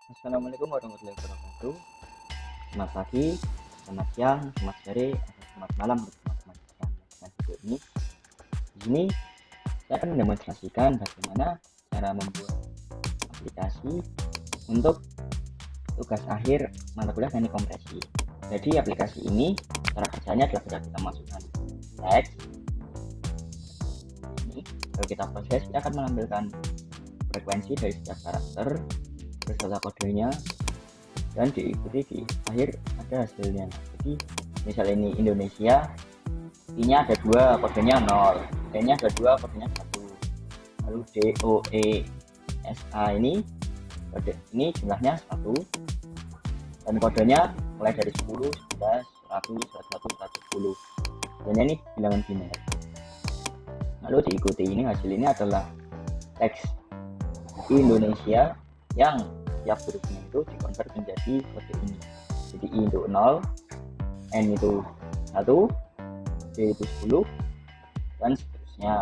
Assalamualaikum warahmatullahi wabarakatuh. Selamat pagi, selamat siang, selamat sore, atau selamat malam untuk teman-teman yang menyaksikan video ini. Di sini saya akan mendemonstrasikan bagaimana cara membuat aplikasi untuk tugas akhir mata kuliah teknik kompresi. Jadi aplikasi ini cara kerjanya adalah ketika kita masukkan teks ini, kalau kita proses kita akan mengambilkan frekuensi dari setiap karakter beserta kodenya dan diikuti di akhir ada hasilnya. Jadi misal ini Indonesia, I-nya ada 2, kodenya 0, T-nya ada 2, kodenya 1, lalu D, O, E, S, A ini kode ini jumlahnya 1 dan kodenya mulai dari 10, 11, 100, 101, 110 dan ini bilangan biner. Lalu diikuti ini hasil ini adalah teks Indonesia yang tiap hurufnya itu dikonvert menjadi kode ini. Jadi I itu 0, N itu 1, D itu 10 dan seterusnya.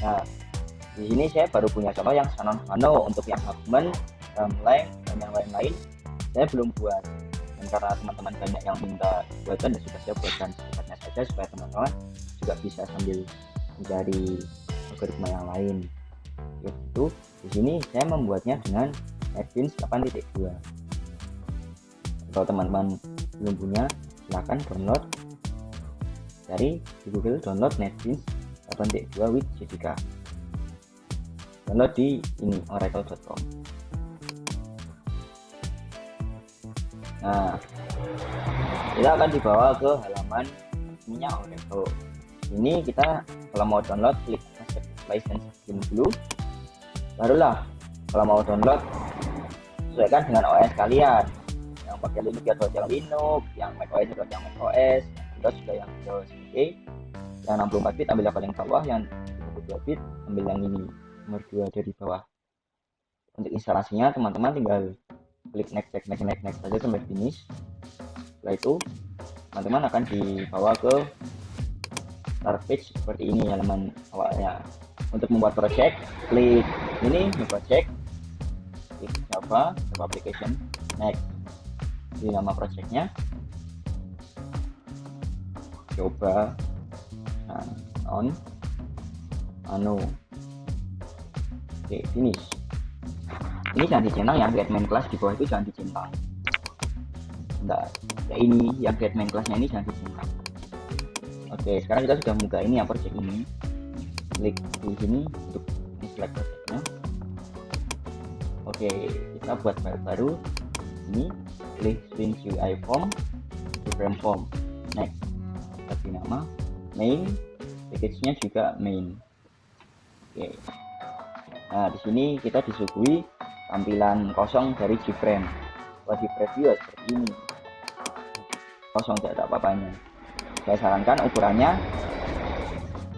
Nah, di sini saya baru punya contoh yang Sanon Fano. Untuk yang Hubman, Ramlang dan yang lain-lain saya belum buat. Dan karena teman-teman banyak yang minta buatan, dan sudah saya buatkan cepatnya saja supaya teman-teman juga bisa sambil mencari algoritma yang lain. Yaitu di sini saya membuatnya dengan NetBeans 8.2. Kalau teman-teman belum punya, silahkan download dari di Google, download NetBeans 8.2 with JDK. Download di ini oracle.com. Nah, kita akan dibawa ke halaman ininya Oracle. Ini kita kalau mau download klik license dulu, barulah kalau mau download sesuaikan dengan OS kalian, yang pakai Linux ya yang Linux, yang macOS ya yang macOS, yang Windows juga yang Windows. Oke, yang 64 bit ambil yang paling bawah, yang 32 bit ambil yang ini nomor 2 dari bawah. Untuk instalasinya teman-teman tinggal klik next saja sampai finish. Setelah itu teman-teman akan dibawa ke start page seperti ini halaman awalnya. Untuk membuat project, klik ini new project, klik Java application, next. Di nama projectnya coba on oke, finish. Ini jangan dicentang, yang create main class di bawah itu jangan dicentang. Bentar, ya ini yang create main classnya ini jangan dicentang. Oke, sekarang kita sudah buka ini yang project ini. Klik di sini untuk select projectnya. Oke, kita buat file baru. Ini klik swing UI form, frame form, next. Kasih nama main, package-nya juga main. Oke. Nah, di sini kita disuguhi tampilan kosong dari Gframe. Kalau di preview seperti ini, kosong, tidak ada apa-apanya. Saya sarankan ukurannya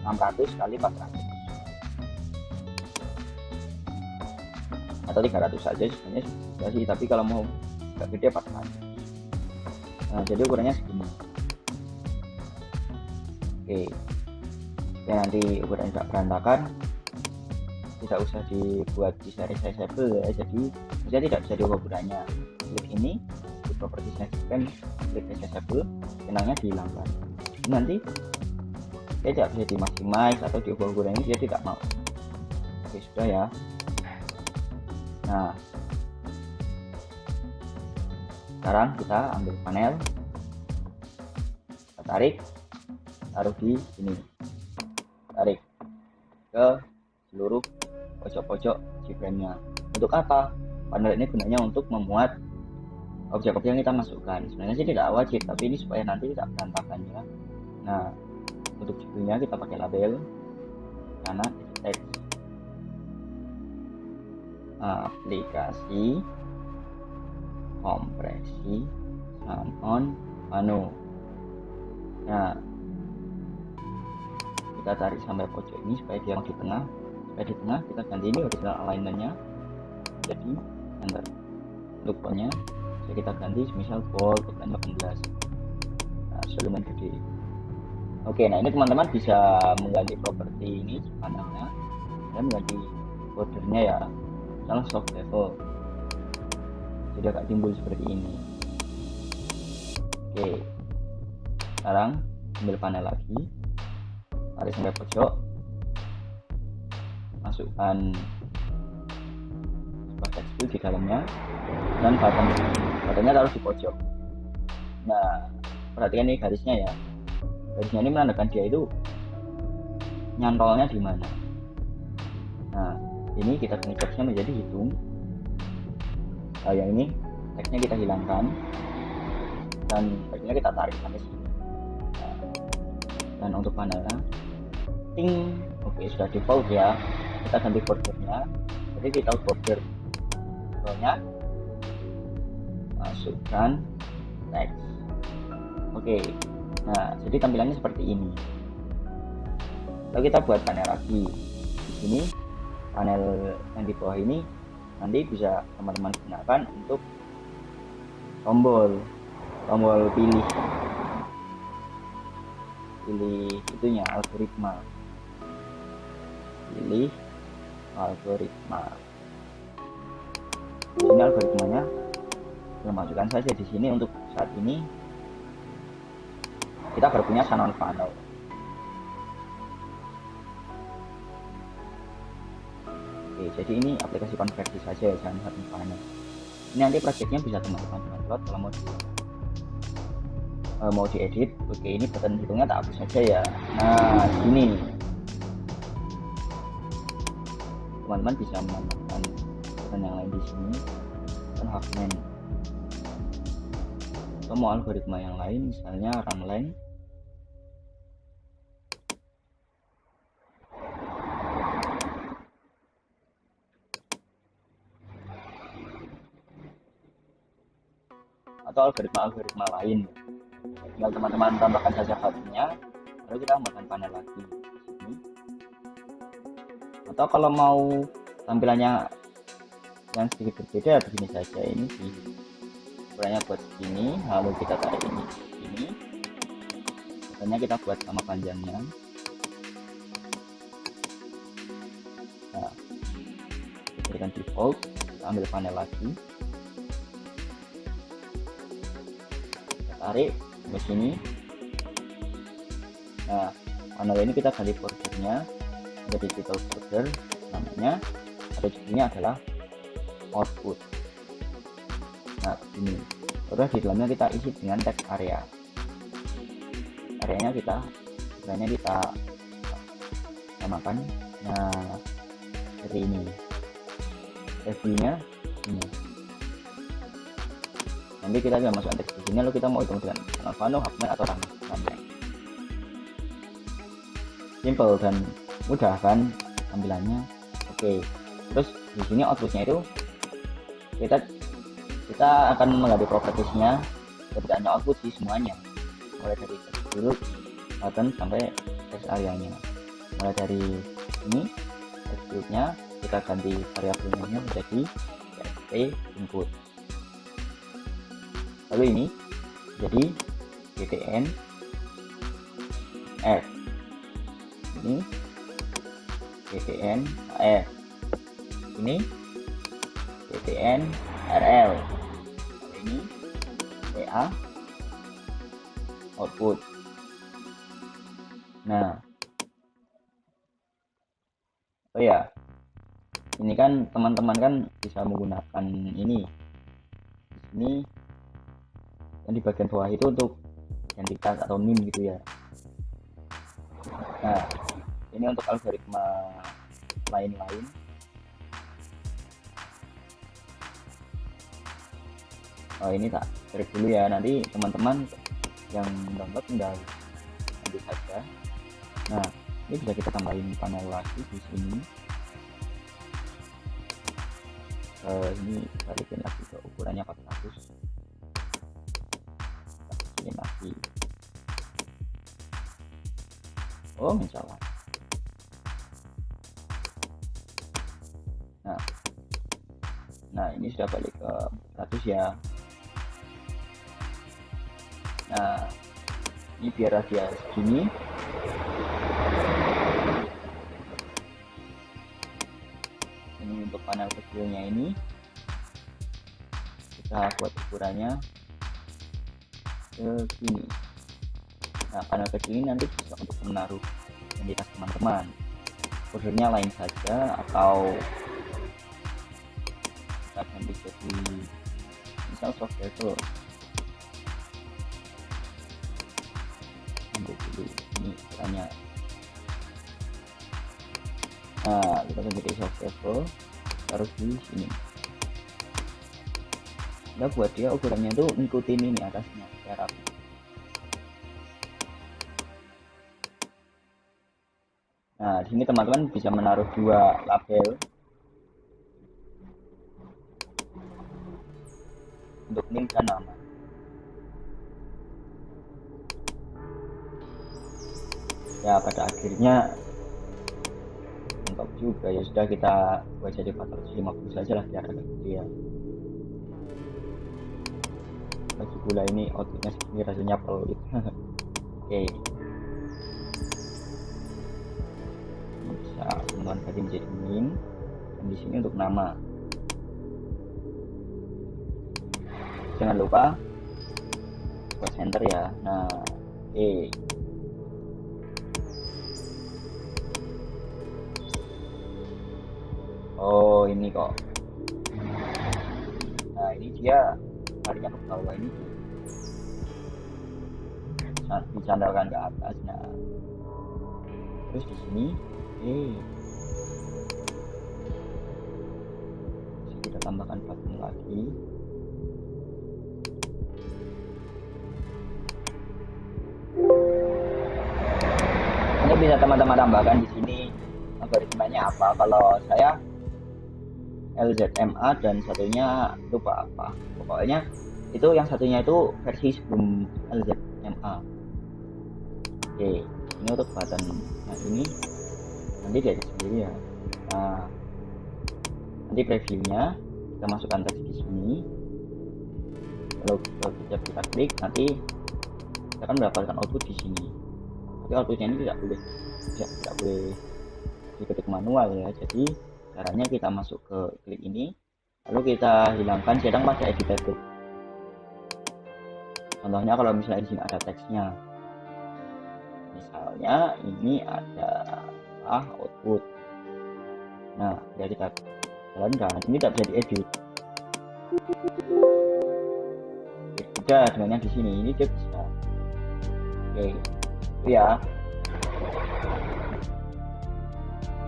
600 kali 400 atau 300 saja sebenarnya sudah sih, tapi kalau mau agak gede 400. Nah, jadi ukurannya segini. Oke, ya nanti ukurannya tidak berantakan, tidak usah dibuat di sizeable ya, jadi saya tidak bisa diubah ukurannya. Klik ini di properties Gframe, klik sizeable, benangnya dihilangkan. Nanti dia tidak bisa dimaximize atau diubah ukurannya, dia tidak mau. Oke, sudah ya. Nah, sekarang kita ambil panel, kita tarik, taruh di sini, tarik ke seluruh pojok-pojok Gframe-nya. Untuk apa? Panel ini gunanya untuk memuat objek-objek yang kita masukkan. Sebenarnya sih tidak wajib, tapi ini supaya nanti tidak berantakan ya. Nah, untuk judulnya kita pakai label karena teks aplikasi kompresi Sanon Fano. Nah, kita tarik sampai pojok ini supaya dia di tengah. Supaya di tengah kita ganti ini original alignment-nya jadi enter. Untuk fontnya kita ganti misal bold 18. Nah, volume gede. Oke, nah ini teman-teman bisa mengganti properti ini panelnya dan mengganti bordernya ya, misalnya soft level. jadi agak timbul seperti ini. Oke, sekarang ambil panel lagi, tarik sampai pojok, masukkan sebuah tekstil di dalamnya, dan buttonnya taruh di pojok. Nah, perhatikan nih garisnya ya, garisnya ini menandakan dia itu nyantolnya di mana. Nah, ini kita ganti teksnya menjadi hitung. Nah, yang ini teksnya kita hilangkan dan teksnya kita tarik sampai sini. Nah, dan untuk panelnya, ting, oke, sudah default ya. Kita ganti bordernya, jadi kita border nya masukkan teks. Oke, nah jadi tampilannya seperti ini. Lalu kita buat panel lagi. Di sini panel yang di bawah ini nanti bisa teman-teman gunakan untuk tombol pilih itunya, algoritma. Pilih algoritma. Di sini algoritmanya kita masukkan saja di sini. Untuk saat ini kita baru punya Shannon funnel. Oke, jadi ini aplikasi konversi saja ya, jangan Shannon funnel. Ini nanti projectnya bisa teman-teman download kalau mau diedit. Oke, ini button hitungnya tak hapus saja ya. Nah, sini teman-teman bisa menambahkan button yang lain di sini, dan Huffman. Atau mau algoritma yang lain, misalnya runline. Atau algoritma lain, tinggal teman-teman tambahkan saja buttonnya, lalu kita tambahkan panel lagi di sini. Atau kalau mau tampilannya yang sedikit berbeda, begini saja. Ini di ukurannya buat segini, lalu kita tarik ini sini, buttonnya kita buat sama panjangnya. Nah, kita berikan default, kita ambil panel lagi, tarik ke sini. Nah, panel ini kita ganti bordernya menjadi digital border, namanya atau judulnya adalah output. Nah, ini terus di dalamnya kita isi dengan teks area. Areanya kita samakan. Nah, seperti ini. Reviewnya ini. Nanti kita bisa masukkan teks di sini, lalu kita mau hitung dengan Alvano, Huffman atau Runline. Simple dan mudah kan tampilannya. Oke, terus di sini outputnya itu kita akan mengganti propertiesnya, tidak hanya output sih, semuanya, mulai dari text group, button sampai text areanya. Mulai dari ini text groupnya kita ganti variabelnya menjadi txt input. Lalu ini jadi btn f, ini btn f, ini btn rl, ini PA output. Nah, oh ya, ini kan teman-teman kan bisa menggunakan ini di sini, dan di bagian bawah itu untuk identitas atau NIM gitu ya. Nah, ini untuk algoritma lain-lain. Oh, ini tak cari dulu ya, nanti teman-teman yang download tinggal lanjut saja. Nah, ini bisa kita tambahin panel lagi di sini. Ini balikin lagi ke ukurannya 400. Ini lagi. Oh, mencapai. Nah, ini sudah balik ke 100 ya. Nah, ini biar dia segini. Ini untuk panel kecilnya ini kita buat ukurannya segini. Nah, panel kecil ini nanti bisa untuk menaruh identitas teman-teman. Foldernya lain saja, atau kita ganti jadi misal software tool. Ambil dulu ini ukurannya. Nah, kita ganti jadi software tool, taruh di sini. Kita buat dia ukurannya itu ngikutin ini atasnya secara rapi. Nah, di sini teman-teman bisa menaruh dua label untuk name dan nama. Ya, pada akhirnya lengkap juga. Ya sudah, kita buat jadi 450 saja lah biar agak gede ya. Lagi pula ini outputnya segini rasanya pelit. Oke. Bisa teman-teman ganti menjadi name, dan di sini untuk nama. Jangan lupa buat center ya. Nah, oke. Oh, ini kok. Nah, ini dia tarinya ke bawah ini. Nah, dicandalkan ke atas. Nah, terus di sini, bisa kita tambahkan button lagi. Ini bisa teman-teman tambahkan di sini algoritmanya apa. Kalau saya LZMA dan satunya lupa apa. Pokoknya itu yang satunya itu versi sebelum LZMA. Oke, ini untuk button. Nah, ini nanti dia sendiri ya. Nah, nanti previewnya kita masukkan teks di sini. Kalau kita klik, nanti kita akan mendapatkan output di sini. Tapi outputnya ini tidak boleh diketik manual ya. Jadi caranya kita masuk ke klik ini, lalu kita hilangkan sedang pada editor. Contohnya kalau misalnya di sini ada teksnya, misalnya ini ada output. Nah, ya kita jalankan. Ini tidak bisa diedit. Beda dengan yang di sini, ini dia bisa. Oke, itu ya.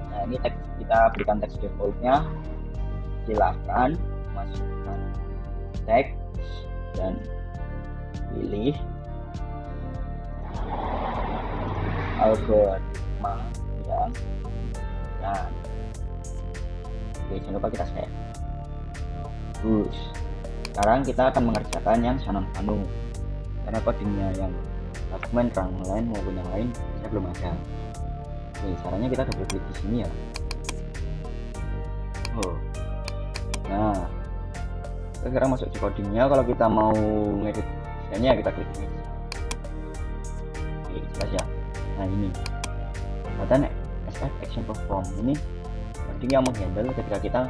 Nah, ini teks, kita berikan teks defaultnya. Silahkan masukkan teks dan pilih algoritma yang dan oke, jangan lupa kita save. Terus sekarang kita akan mengerjakan yang Shannon Kanu, karena codingnya yang dokumen lain maupun yang lain saya belum ada. Oke, caranya kita double klik di sini ya. Nah, kita sekarang masuk di codingnya. Kalau kita mau ngedit desainnya, kita klik ini. Oke, jelas ya. Nah, ini button SF Action Perform ini coding yang menghandle ketika kita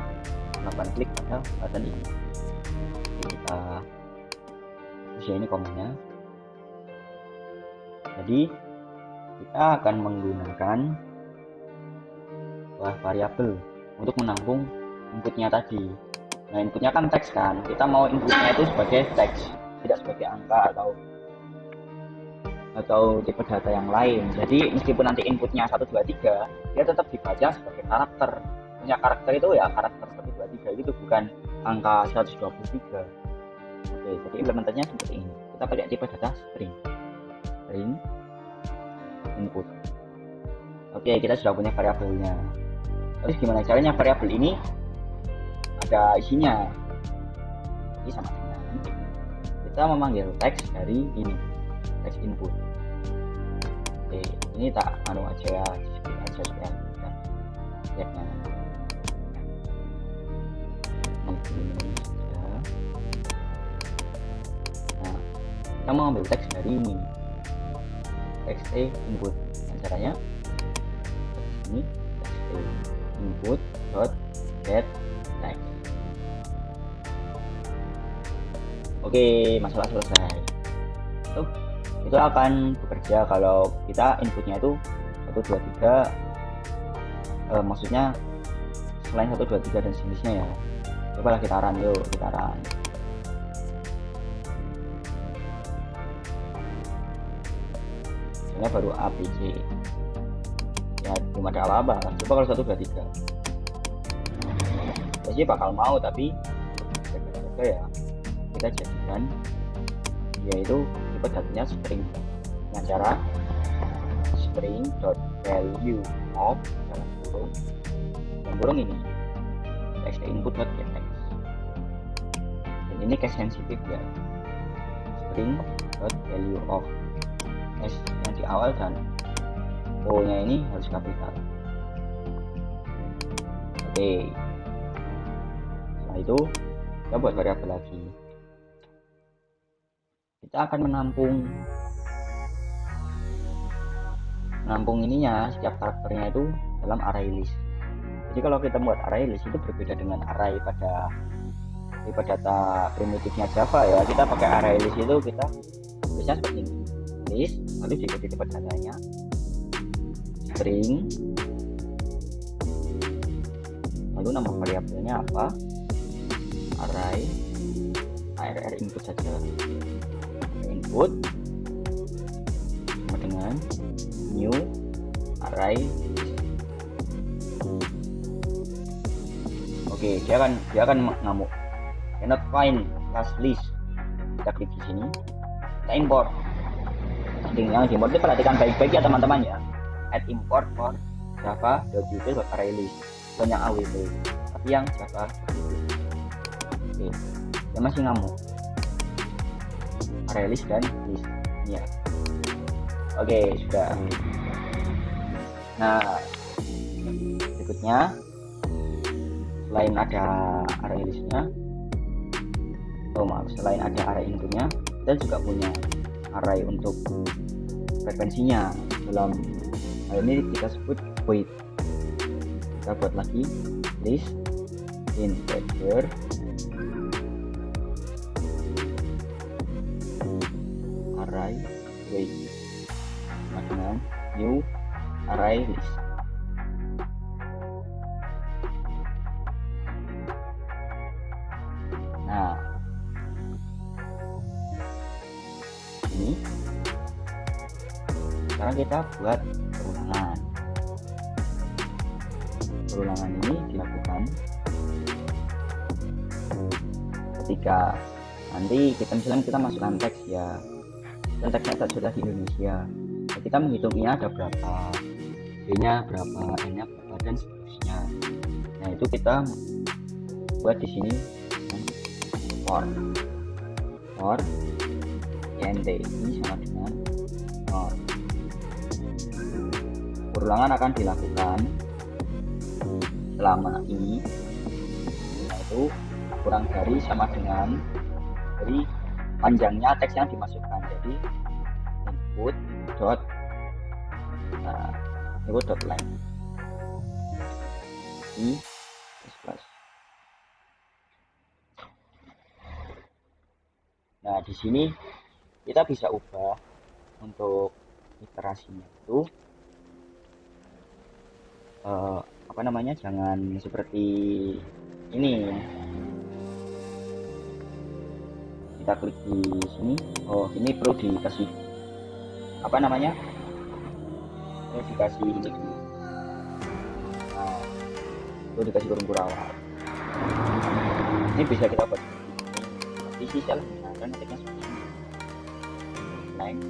melakukan klik pada button ini. Oke, kita usia ini komennya. Jadi kita akan menggunakan variabel untuk menampung inputnya tadi. Nah, inputnya kan teks kan, kita mau inputnya itu sebagai teks, tidak sebagai angka atau tipe data yang lain. Jadi meskipun nanti inputnya 1, 2, 3, dia tetap dibaca sebagai karakter. Punya karakter itu ya karakter 1, 2, 3 itu, bukan angka 123. Oke, jadi implementasinya seperti ini. Kita pakai tipe data string input. Oke, kita sudah punya variabelnya. Terus gimana caranya variabel ini ada isinya? Jadi sama dengan kita memanggil teks dari ini, teks input. Oke, ini tak aja supaya kita lihatnya. Ini saja. Nah, kita mengambil teks dari ini, txt input. Nah, caranya ini txt input dot get text. Oke, masalah selesai. Itu akan bekerja kalau kita inputnya itu 1 2 3, maksudnya selain 1 2 3 dan sejenisnya ya. Coba lah kita run, yuk kita run. Ini baru ABC ya, belum ada apa-apa. Coba kalau 1 2 3 ya sih bakal mau, tapi jaga-jaga ya kita jadikan yaitu tipe datanya string dengan cara string.value of dalam kurung ini text input.getX, dan ini case sensitif ya, string.value of S yang di awal dan O nya ini harus kapital. Oke, setelah itu kita buat variabel lagi. Kita akan menampung ininya, setiap karakternya itu dalam array list. Jadi kalau kita buat array list itu berbeda dengan array pada tipe data primitifnya Java ya. Kita pakai array list itu kita bisa seperti ini, list lalu diikuti tipe datanya string, lalu nama variabelnya apa, array arr input saja, input sama dengan new array. Oke, dia akan ngamuk, cannot find class list. Kita klik di sini, kita import. Yang diimport itu perhatikan baik-baik ya teman-teman ya, add import for java.util.arraylist, bukan yang awt tapi yang java. Oke, dia masih ngamuk, arraylist dan list ya. Oke, sudah. Nah, berikutnya selain ada array listnya, selain ada array inputnya, kita juga punya array untuk frekuensinya. Dalam hal ini kita sebut void. Kita buat lagi list integer array void sama dengan new array list. Nah, ini sekarang kita buat perulangan. Perulangan ini dilakukan ketika nanti kita masukkan teks ya, dan teksnya sudah di Indonesia. Nah, kita menghitungnya ada berapa, B-nya berapa, N-nya berapa dan seterusnya. Nah, itu kita buat di sini for int ini sama dengan nol. Perulangan akan dilakukan selama ini, yaitu kurang dari sama dengan dari panjangnya teks yang dimasukkan. Jadi input dot line i plus. Nah, di sini kita bisa ubah untuk iterasinya itu jangan seperti ini. Kita klik di sini, ini perlu dikasih perlu dikasih ini dulu. Nah, perlu dikasih kurung awal. Ini bisa kita buat tapi sih salah karena ketiknya seperti ini. Line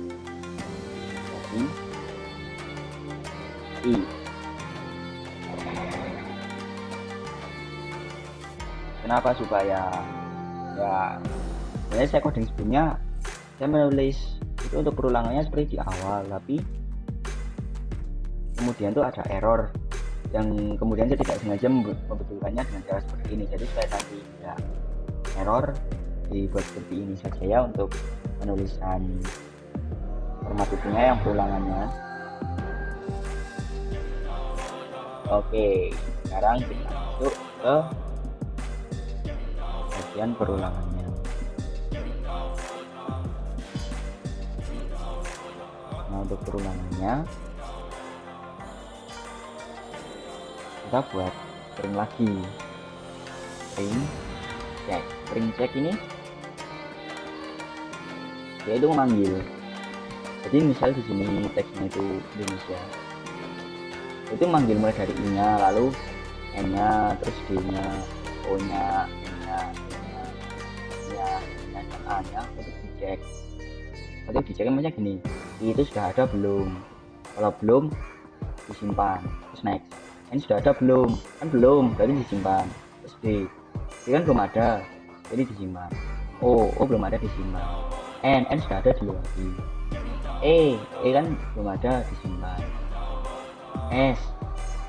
i. Kenapa? Supaya ya, sebenarnya saya coding sebelumnya saya menulis itu untuk perulangannya seperti di awal, tapi kemudian tuh ada error yang kemudian saya tidak sengaja membetulkannya dengan cara seperti ini. Jadi supaya nanti tidak error, dibuat seperti ini saja ya untuk penulisan format itunya yang perulangannya. Oke, sekarang kita masuk ke bagian perulangannya. Nah, untuk perulangannya kita buat string lagi, string check ini dia itu memanggil. Jadi misal di sini teksnya itu Indonesia, itu manggil mulai dari i-nya, lalu n-nya, terus d-nya, o-nya, n-nya, d-nya, dan a-nya untuk dicek. Untuk diceknya macam gini, i itu sudah ada belum? Kalau belum, disimpan. Terus next, n sudah ada belum? Kan belum, berarti disimpan. Terus d kan belum ada, jadi disimpan. O belum ada, disimpan. N sudah ada, dilewati. E kan belum ada, disimpan. S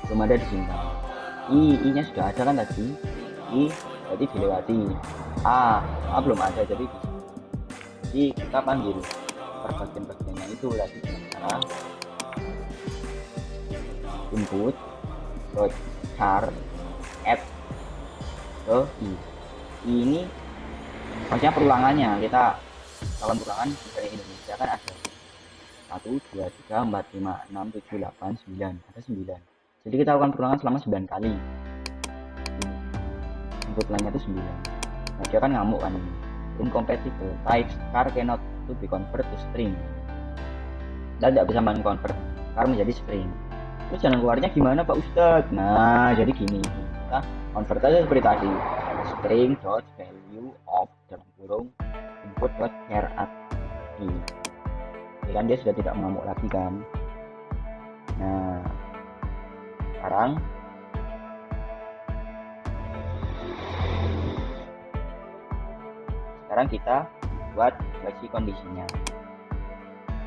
belum ada, disimpan. I nya sudah ada kan tadi, I berarti dilewati. A belum ada, jadi kita panggil per bagian-bagiannya itu lagi dengan cara input dot char add ke i ini maksudnya perulangannya. Kita lakukan perulangan dari Indonesia kan ada 1, 2, 3, 4, 5, 6, 7, 8, 9, ada 9. Jadi kita lakukan perulangan selama 9 kali. Input lainnya itu 9. Nah, dia kan ngamuk kan ini. Incompatible type char cannot to be convert to string. Dan tidak bisa convert char menjadi string. Terus jalan keluarnya gimana Pak Ustadz? Nah, jadi gini. Kita convert aja seperti tadi. String dot value of dalam kurung input dot char add i. Jadi kan dia sudah tidak mengamuk lagi kan. Nah, sekarang kita buat lagi kondisinya.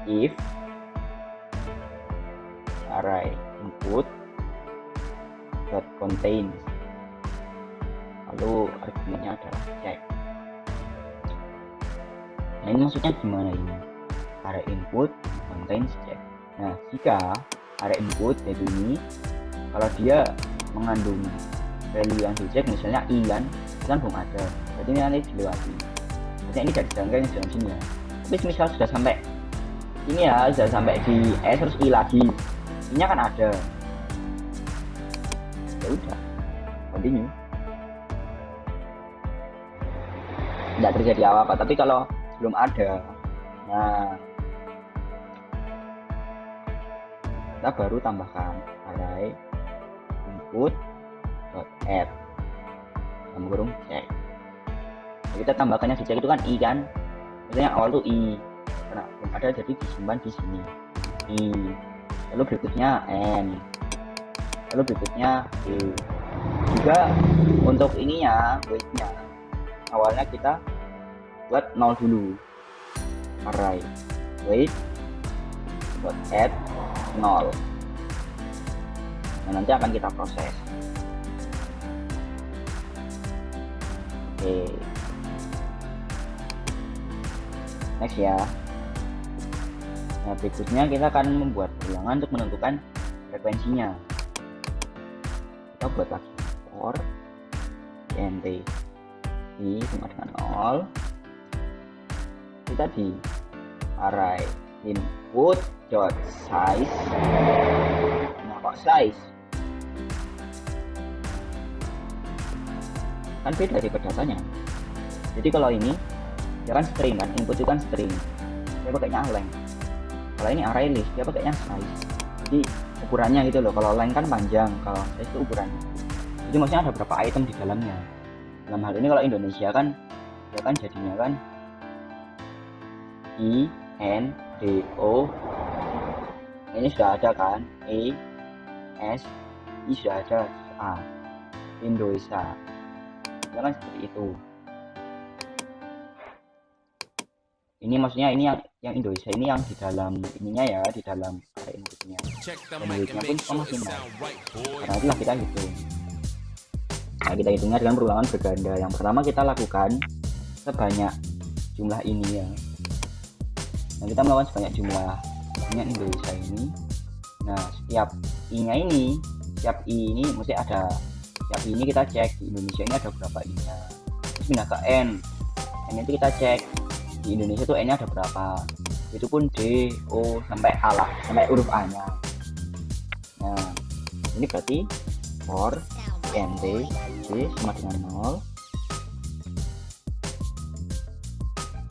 If array input dot contains, lalu argumennya adalah check. Nah, ini maksudnya gimana ini? Array input contains check. Nah, jika array input yaitu ini, kalau dia mengandung value yang dicek, misalnya i kan belum ada, berarti ini nanti dilewati. Maksudnya ini tidak dijangka dalam sini ya. Tapi misal sudah sampai ini ya, sudah sampai di s terus i lagi, i-nya kan ada, ya udah continue, tidak terjadi apa-apa. Tapi kalau belum ada, nah kita baru tambahkan array input dot add dalam kurung check. Jadi kita tambahkannya di check itu kan i kan, maksudnya awal tuh i karena belum ada, jadi disimpan di sini i, lalu berikutnya n, lalu berikutnya d. Juga untuk ininya weightnya awalnya kita buat 0 dulu, array weight dot add 0. Nah, nanti akan kita proses. Oke, next ya. Nah, berikutnya kita akan membuat ulangan untuk menentukan frekuensinya. Kita buat lagi for int i sama dengan 0. Kita di array input dot size. Nah, kok size kan beda dari datanya. Jadi kalau ini dia kan string kan, input itu kan string, dia pakainya length. Kalau ini array list, dia pakainya size. Jadi ukurannya gitu loh. Kalau length kan panjang, kalau size itu ukurannya. Jadi maksudnya ada berapa item di dalamnya. Dalam hal ini kalau Indonesia kan dia kan jadinya kan i n d o, ini sudah ada kan, e s i sudah ada, a Indonesia, ya kan seperti itu. Ini maksudnya ini yang Indonesia ini yang di dalam ininya ya, di dalam array inputnya. Dan weightnya pun maksimal. Karena itulah kita hitung. Nah, kita hitungnya dengan perulangan berganda. Yang pertama kita lakukan sebanyak jumlah ini ya. Nah, kita melakukan sebanyak jumlahnya Indonesia ini. Nah, setiap i-nya ini, setiap i ini mesti ada. Setiap i ini kita cek di Indonesia ini ada berapa i-nya. Terus pindah ke n itu kita cek di Indonesia tuh n-nya ada berapa. itu pun D, O sampai A lah, sampai huruf A nya. Nah ini berarti for int J sama dengan 0.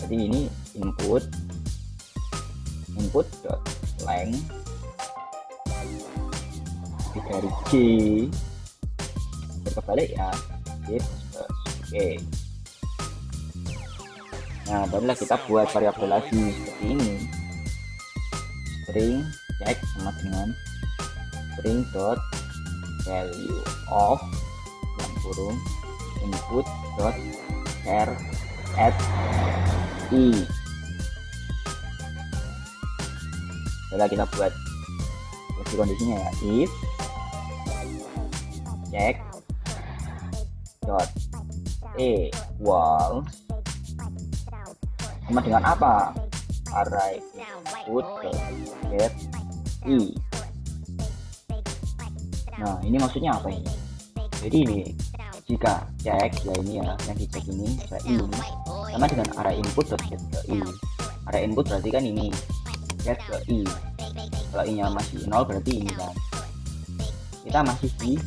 Jadi ini input dot length dari J berbalik ya J plus. Oke. Nah barulah kita buat variabel lagi seperti ini, string check sama dengan string dot value of dalam kurung input dot char at i. Setelah kita buat lagi kondisinya ya, if check dot equals sama dengan apa, array input dot get i. Nah ini maksudnya apa ini? Jadi ini jika cek ya ini ya yang dicek ini i sama dengan array input dot get ke i. Array input berarti kan ini, get ke i. Kalau i nya masih 0 berarti ini kan kita masih di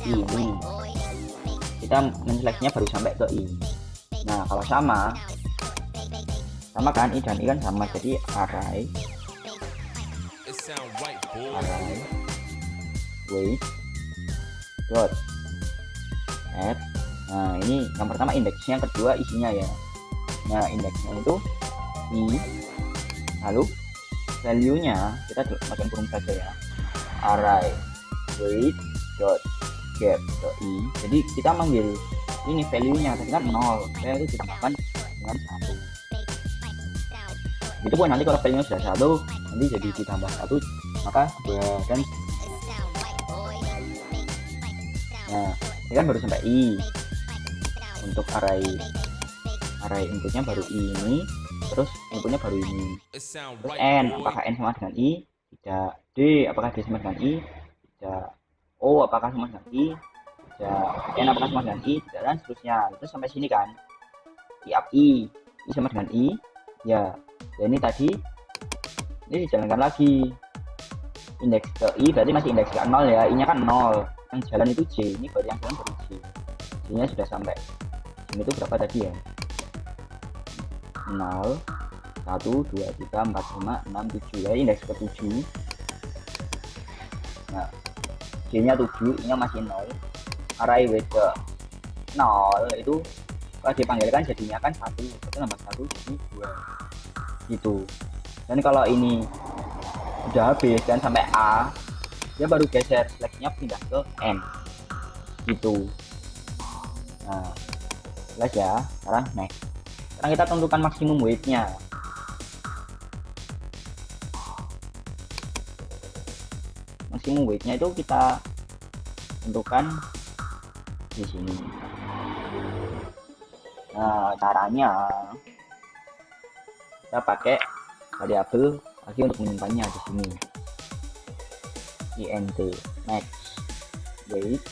ini, kita menseleksinya baru sampai ke i. Nah kalau sama kan i dan i kan sama, jadi array wait dot add. Nah ini yang pertama indeksnya, yang kedua isinya ya. Nah indeksnya itu i, lalu value nya kita masukin kurung saja ya, array wait dot get dot i. Jadi kita manggil ini value nya tadi kan 0, saya itu ditambahkan dengan 1. Itu pun nanti kalau value nya sudah 1 nanti jadi ditambah 1 maka 2 dan nah ini kan baru sampai i. Untuk array inputnya baru i ini, terus inputnya baru ini, terus n apakah n sama dengan i, tidak. D apakah d sama dengan i, tidak. O apakah sama dengan i, tidak. N apakah sama dengan i, tidak, dan seterusnya. Itu sampai sini kan i sama dengan i ya. Dan ini tadi ini dijalankan lagi, indeks ke i berarti masih indeks ke 0 ya, i nya kan 0, yang jalan itu J, ini baru yang jalan baru J. J nya sudah sampai sini itu berapa tadi ya, 0 1 2 3 4 5 6 7 ya, indeks ke 7. Nah J nya 7, I nya masih 0, array w ke 0 itu kalau dipanggilkan jadinya kan 1 tambah 1 jadi 2 gitu. Dan kalau ini udah habis dan sampai A, dia baru geser seleksinya pindah ke N gitu. Nah jelas ya. Sekarang next, sekarang kita tentukan maksimum weight nya. Maksimum weight nya itu kita tentukan di sini. Nah caranya kita pakai variabel lagi untuk menyimpannya di sini, int max weight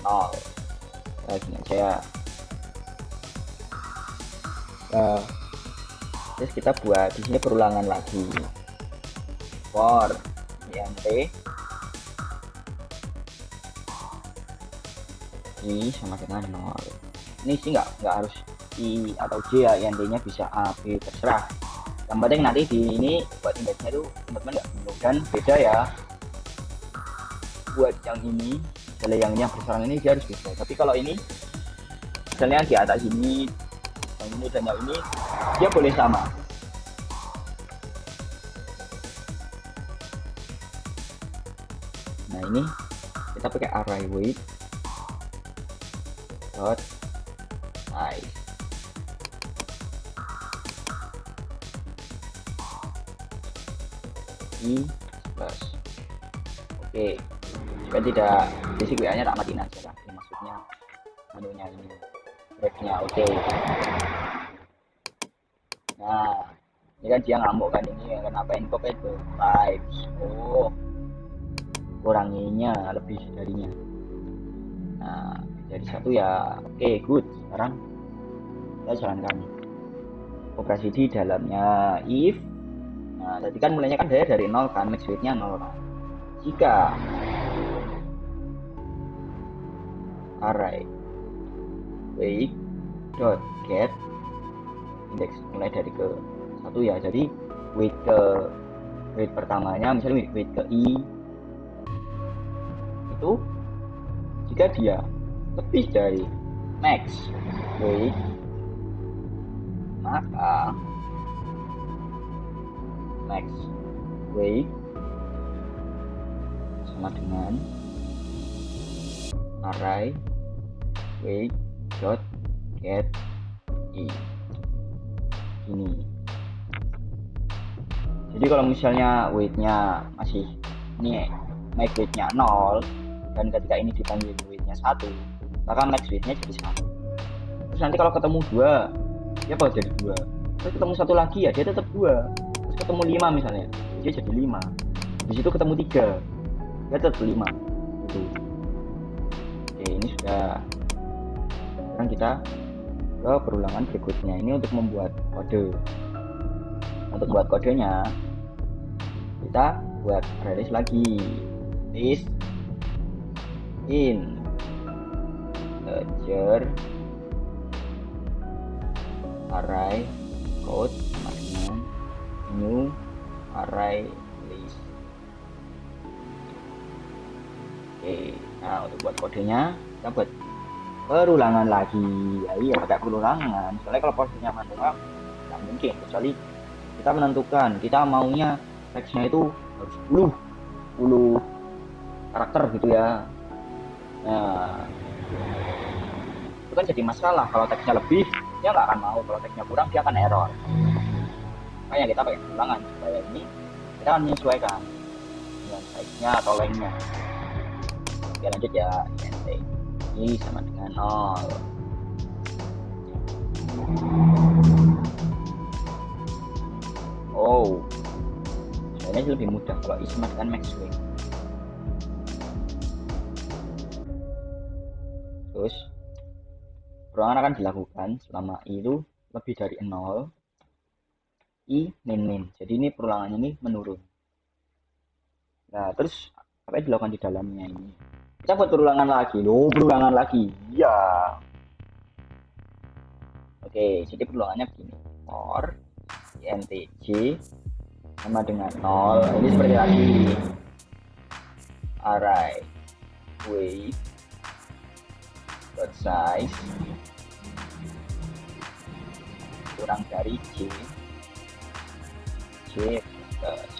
0 lagi saya. Terus kita buat di sini perulangan lagi, for int i sama dengan 0. Ini sih nggak harus i atau j ya, int nya bisa a b terserah, yang penting nanti di ini buat indeksnya itu teman-teman nggak bingung. Dan beda ya, buat yang ini misalnya yang berserang ini dia harus beda, tapi kalau ini misalnya di atas ini, yang ini dan yang ini dia boleh sama. Nah ini kita pakai array weight dot size i plus. Oke, supaya tidak basic WA nya tak matiin aja lah, ini maksudnya menunya ini breaknya. Oke. Nah ini kan dia ngamuk kan, ini kenapa info itu types, oh kuranginya lebih darinya. Nah jadi 1 ya. Oke good. Sekarang kita jalankan operasi di dalamnya if. Nah tadi kan mulainya kan dari 0 kan, max weight-nya 0 kan. Jika array weight dot get index mulai dari ke 1 ya, jadi weight pertamanya misalnya weight ke i itu jika dia lebih dari max weight, maka max weight sama dengan array weight dot get i ini. Jadi kalau misalnya weight-nya masih ini max weight-nya 0 dan ketika ini dipanggil weight-nya 1, maka max weight-nya jadi 1. Terus nanti kalau ketemu 2 ya bakal jadi 2. Terus ketemu 1 lagi ya dia tetap 2. Terus ketemu 5 misalnya dia jadi 5. Di situ ketemu 3 dia tetap 5 gitu. Oke, ini sudah. Sekarang kita ke perulangan berikutnya, ini untuk membuat kode. Untuk buat kodenya kita buat array list lagi, list in integer array code dengan new array list. Oke, nah untuk buat kodenya kita buat perulangan lagi. Ya iya pakai perulangan, soalnya kalau posisinya manual nggak mungkin, kecuali kita menentukan kita maunya teksnya itu harus 10 karakter gitu ya. Nah itu kan jadi masalah, kalau teksnya lebih dia nggak akan mau, kalau teksnya kurang dia akan error. Makanya kita pakai perulangan supaya ini kita akan menyesuaikan dengan size-nya atau length-nya. Oke lanjut ya, ini sama dengan 0. Oh, sebenarnya lebih mudah kalau isi sama dengan max weight. Terus perulangan akan dilakukan selama i itu lebih dari 0, i min. Jadi ini perulangannya ini menurun. Nah terus apa yang dilakukan di dalamnya ini? Kita buat perulangan lagi loh, perulangan lagi. Ya. Oke, jadi perulangannya begini. For intj sama dengan 0. Ini seperti tadi. Array weight dot size kurang dari j plus.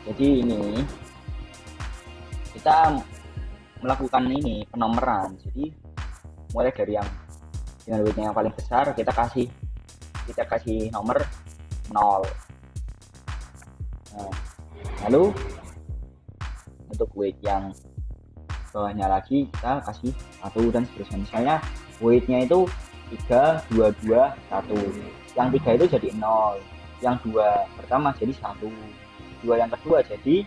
Jadi ini kita melakukan ini penomoran. Jadi mulai dari yang dengan weight yang paling besar kita kasih nomor 0. Nah, lalu untuk weight yang bawahnya lagi kita kasih 1 dan seterusnya. Misalnya weight-nya itu 3, 2, 2, 1. Yang 3 itu jadi 0. Yang 2 pertama jadi 1. 2 yang kedua jadi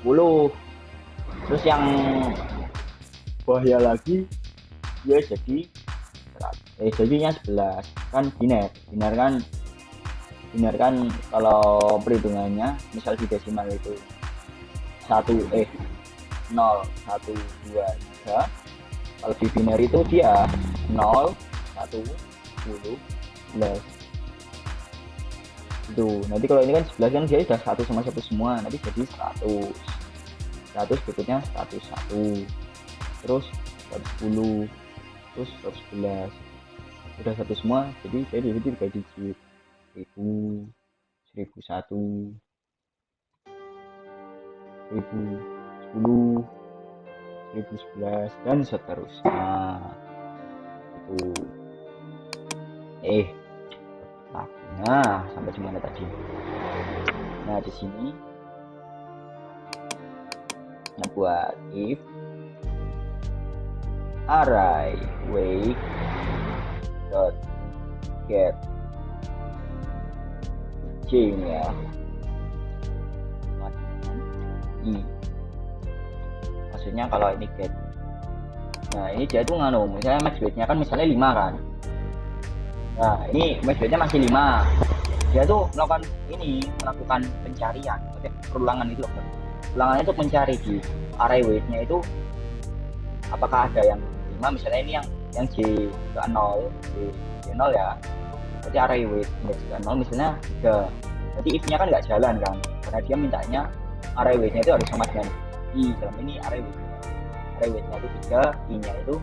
10. Terus yang bawahnya lagi dia jadi jadinya 11 kan biner kan kalau perhitungannya misal di desimal itu 0, 1, 2, 3. Kalau di biner itu dia 0, 1, 10, 11 itu. Nanti kalau ini kan 11 kan dia sudah 1 sama 1 semua, nanti jadi 100 berikutnya 101, terus 110, terus 111 udah 1 semua, jadi saya diikuti 3 digit 1000, 1001, 1010, 1011 dan seterusnya itu. Nah sampai di mana tadi? Nah di sini buat if array weight dot get j ini ya, i maksudnya kalau ini get Nah ini dia tuh nganu, misalnya max weight-nya kan misalnya 5 kan. Nah ini max weight-nya masih 5. Dia tuh melakukan pencarian, perulangan itu loh. Perulangannya itu mencari di array weight-nya itu apakah ada yang 5, misalnya ini yang J ke 0, J 0 ya. Berarti array weight index ke 0 misalnya 3. Berarti if-nya kan nggak jalan kan, karena dia mintanya array weight-nya itu harus sama dengan I. Dalam ini array weight-nya itu 3, I-nya itu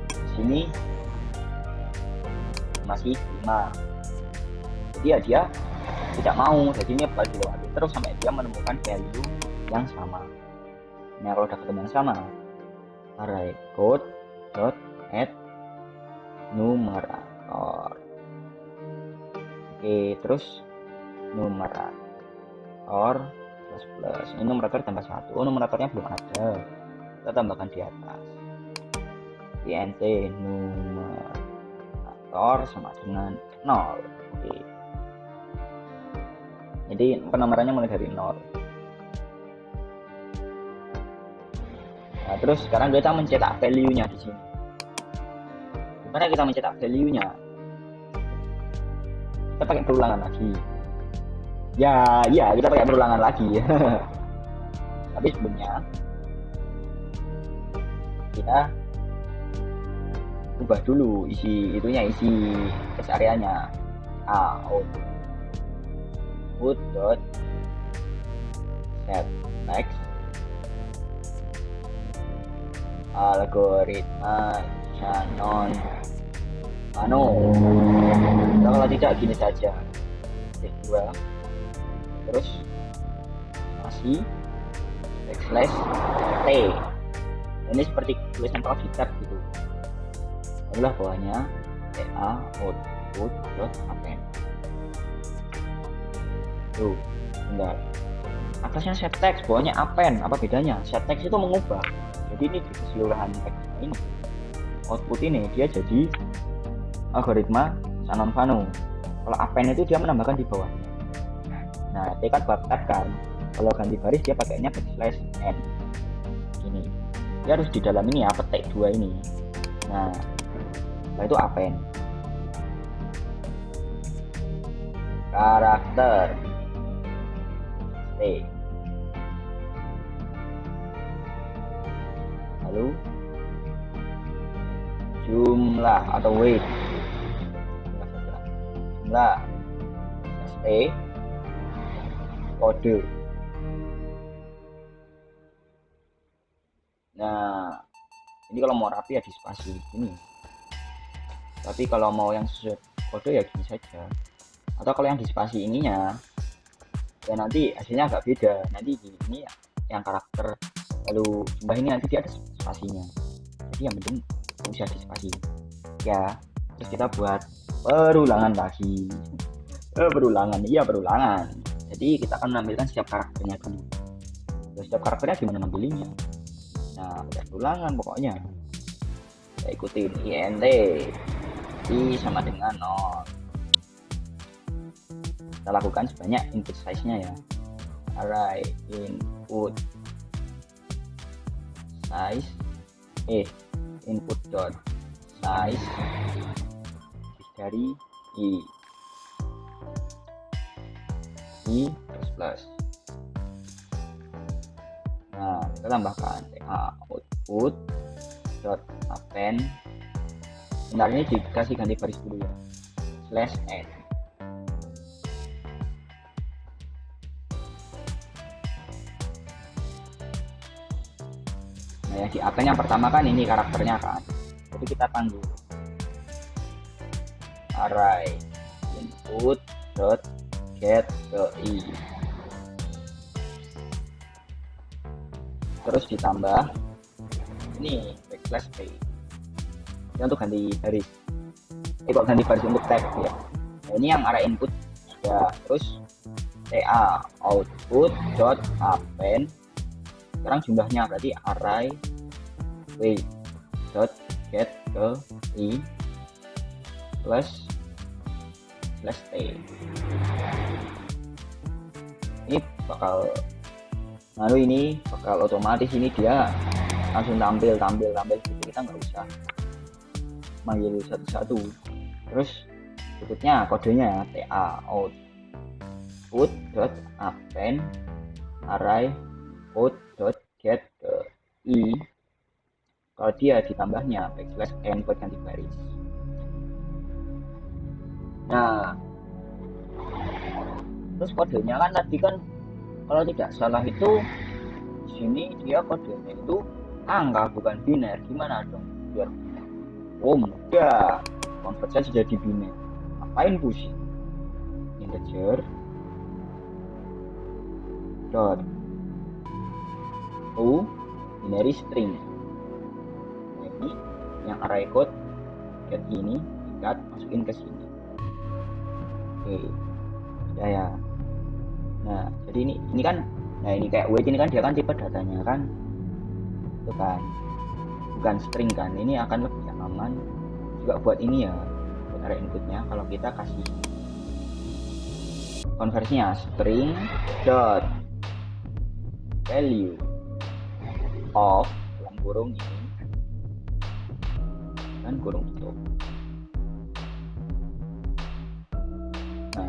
di sini masih 5. Jadi ya dia tidak mau, jadi ini bakal dilewati terus sampai dia menemukan value yang sama. Nah kalau udah ketemu yang sama, array code dot add numerator. Oke, terus numerator plus. Ini numerator tambah 1. Numeratornya belum ada, kita tambahkan di atas. int numerator sama dengan 0. Oke, jadi penomorannya mulai dari 0. Nah terus sekarang kita mencetak value-nya di sini. Gimana kita mencetak value-nya? Kita pakai perulangan lagi. Ya kita pakai perulangan lagi. Tapi sebelumnya kita ubah dulu isi test area-nya. Output dot set next algoritma Shannon kalau tidak gini saja, dua terus masih backslash t. Ini seperti tulisan kalau di tab gitu. Adalah bawahnya ta output dot append. Tuh, bentar. Atasnya set text, bawahnya append. Apa bedanya? Set text itu mengubah. Jadi ini di keseluruhan teks ini. Output ini dia jadi algoritma Shannon-Fano. Kalau append itu dia menambahkan di bawah. Nah, T kan bab tab kan. Kalau ganti baris dia pakainya backslash n. Ini. Dia harus di dalam ini ya, petik 2 ini. Nah, setelah itu append. Karakter T. Lalu jumlah atau weight. Jumlah T kode. Nah, ini kalau mau rapi ya di spasi ini. Tapi kalau mau yang sesuai kode ya gini saja. Atau kalau yang di spasi ininya ya nanti hasilnya agak beda. Nanti ini yang karakter, lalu jumlah ini nanti dia ada spasinya. Jadi yang penting bisa di spasi ya. Terus kita buat perulangan lagi. Perulangan. Jadi kita akan menampilkan setiap karakternya kan. Terus setiap karakternya gimana ngambilinnya? Nah, ada perulangan pokoknya. Kita ikutin int i sama dengan 0. Kita lakukan sebanyak input size-nya ya. Array input size input dot size dari i plus. Nah, kita tambahkan output dot append. Bentar, ini dikasih ganti baris dulu ya, slash n. Nah ya, di append yang pertama kan ini karakternya kan, jadi kita panggil array input dot get ke i, terus ditambah ini backslash t ya, untuk ganti baris. Kok ganti baris untuk tag ya. Nah, ini yang array input ya. Terus ta output dot append. Sekarang jumlahnya berarti array weight dot get ke i plus slash t. Ini bakal lalu ini bakal otomatis ini dia langsung tampil gitu, kita nggak usah manggil satu-satu. Terus berikutnya kodenya TA output dot append array code dot get ke i. Kalau dia ditambahnya backslash n buat ganti baris. Nah, terus kodenya kan tadi kan kalau tidak salah itu di sini dia kodenya itu angka bukan biner. Gimana dong biar biner? Oh mudah, convert saja jadi biner. Ngapain pusing? Integer dot to binary string. Jadi yang array code get ini ikat masukin ke sini. Oke, sudah ya. Nah, jadi ini kan, nah ini kayak wait ini kan dia kan tipe datanya kan, itu kan bukan string kan. Ini akan lebih aman juga buat ini ya, buat array inputnya. Kalau kita kasih konversinya string dot value of dalam kurung ini dan kurung tutup. Nah,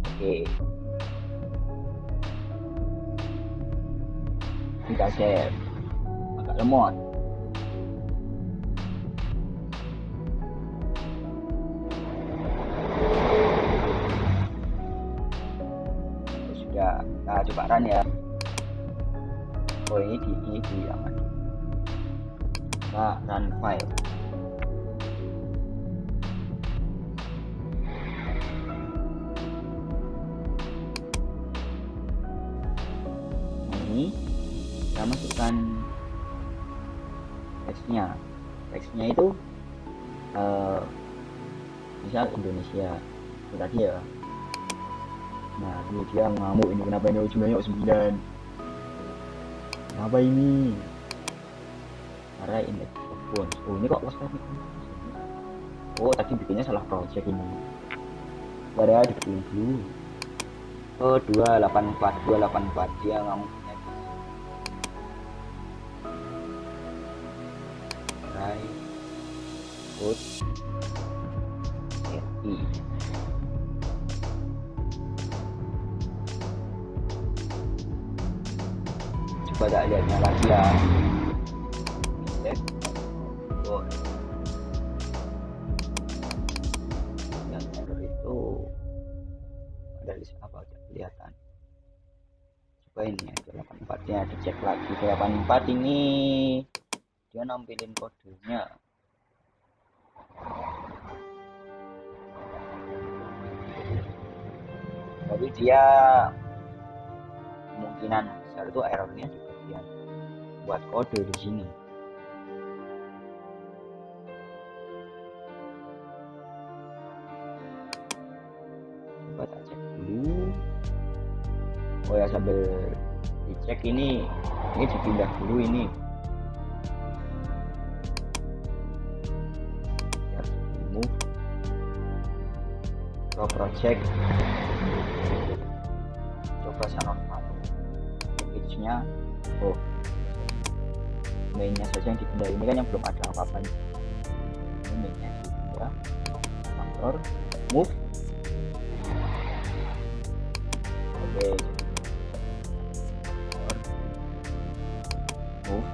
oke, kita save. Agak lemot. Sudah, nah coba run ya. Oh ini di yang ada. Kita run file. Ini kita masukkan teksnya itu misal Indonesia itu tadi ya. Nah ini dia ngamuk ini, kenapa ini ujungnya 9, kenapa ini array index of bonds. Oh ini kok oh tadi bikinnya salah project ini. Ada dibikin dulu. Oh 284 dia ngamuknya array code i. Coba tak lihatnya lagi ya. Oh. Yang error itu ada list apa tidak kelihatan. Coba ini ya 84 nya dicek lagi. 84 ini dia nampilin kodenya. Tapi dia kemungkinan besar itu errornya di bagian buat kode di sini. Coba tak cek dulu. Oh ya sambil dicek ini dipindah dulu ini. Ya, move ke project. Coba sana package-nya. Oh mainnya saja yang dipindah, ini kan yang belum ada apa-apa. Ini mainnya dipindah, faktor move. Oke, move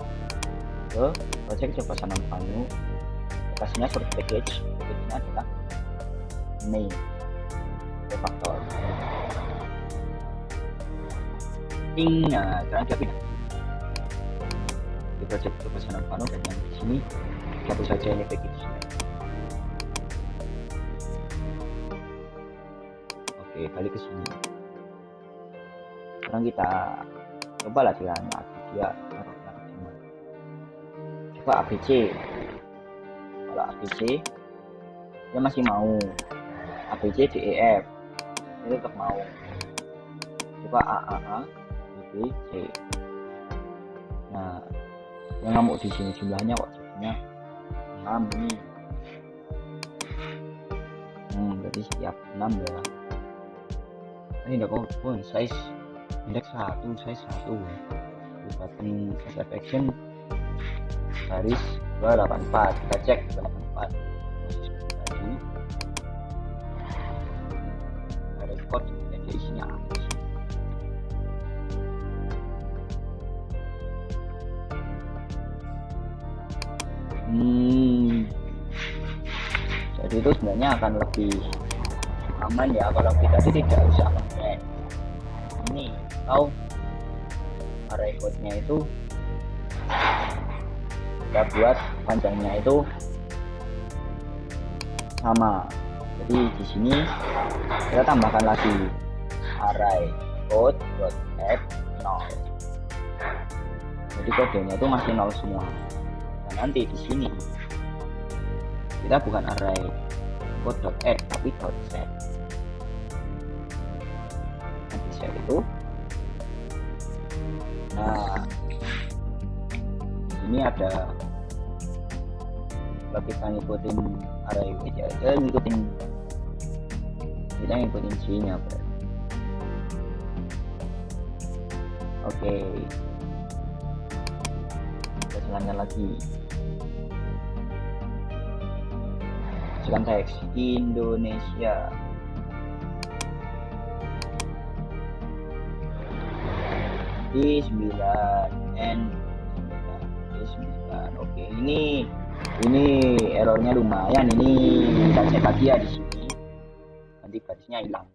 ke project coba sana menu, lokasinya source package-nya adalah main ke faktor. Nah sekarang dia pindah di project coba sana menu, dan yang di sini satu saja ini package. Oke, balik ke sini. Sekarang kita coba latihan lagi dia taruhnya gimana. Coba ABC. Kalau ABC dia masih mau, ABC DEF dia tetap mau. Coba AAA BBC. Nah yang ngamuk di sini jumlahnya kok jadinya 6 ini. Berarti setiap 6 ya. Ini enggak kok size indeks 1 size 1 di button save action garis 284, kita cek 284 masih seperti tadi. Record jadi isinya apa sih? Jadi itu sebenarnya akan lebih aman ya kalau kita tidak usah pakai ini, atau array code-nya itu kita buat panjangnya itu sama. Jadi di sini kita tambahkan lagi array code.add 0. Jadi kodenya itu masih 0 semua. Dan nanti di sini kita bukan array code.add tapi .set. Nanti set itu. Nah, ini ada kalau kita ngikutin array weight ya, kita ngikutin C-nya berarti. Oke, kita selanjutnya lagi masukkan teks Indonesia. D9 N 9. Oke, ini errornya lumayan. Ini kita cek lagi ya di sini. Nanti garisnya hilang.